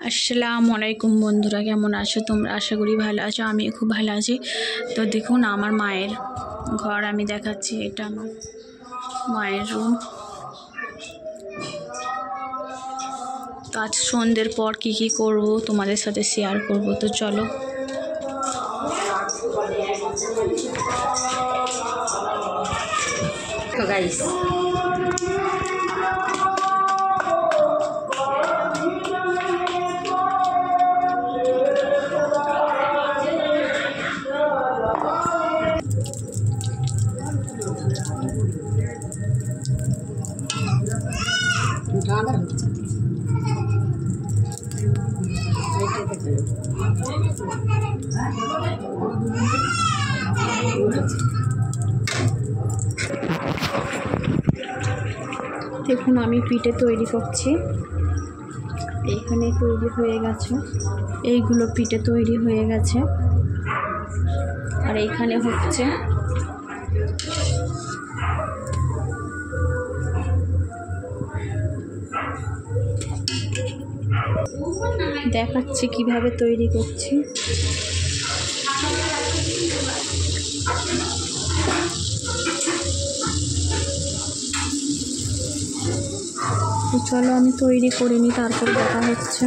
আসসালামু আলাইকুম বন্ধুরা, কেমন আছো তোমরা? আশা করি ভালো আছো। আমি খুব ভালো আছি। তো দেখুন আমার মায়ের ঘর আমি দেখাচ্ছি। এটা আমার মায়ের রুম। তো আজ সন্ধ্যের পর কি করব তোমাদের সাথে শেয়ার করব। তো চলো। তো গাইস দেখুন আমি পিঠে তৈরি করছি। এইখানে তৈরি হয়ে গেছে, এইগুলো পিঠে তৈরি হয়ে গেছে। আর এইখানে হচ্ছে দেখাচ্ছি কিভাবে তৈরি করছি। তো চলো আমি তৈরি করে নিই, তারপর দেখা হচ্ছে।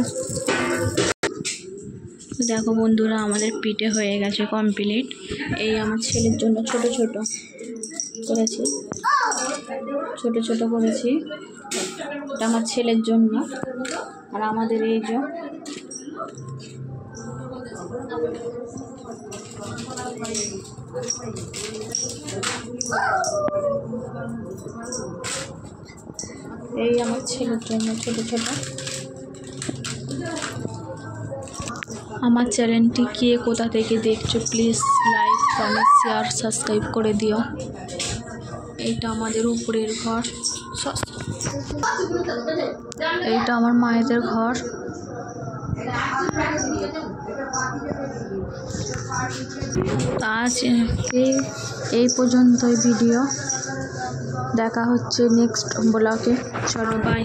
দেখো বন্ধুরা, আমাদের পিঠে হয়ে গেছে কমপ্লিট। এই আমার ছেলের জন্য ছোট ছোট করেছি, ছোট ছোট করেছি। এটা আমার ছেলের জন্য। আর আমাদের এই যে এই আমার ছেলের জন্য ছোট ছোট। আমার চ্যানেলটি কে কোথা থেকে দেখছো please like, comment, share, subscribe করে দিও। এইটা আমাদের উপরের ঘর, এইটা আমার মায়েদের ঘর। আজ এই পর্যন্তই ভিডিও। দেখা হচ্ছে নেক্সট ব্লগে। চলো বাই।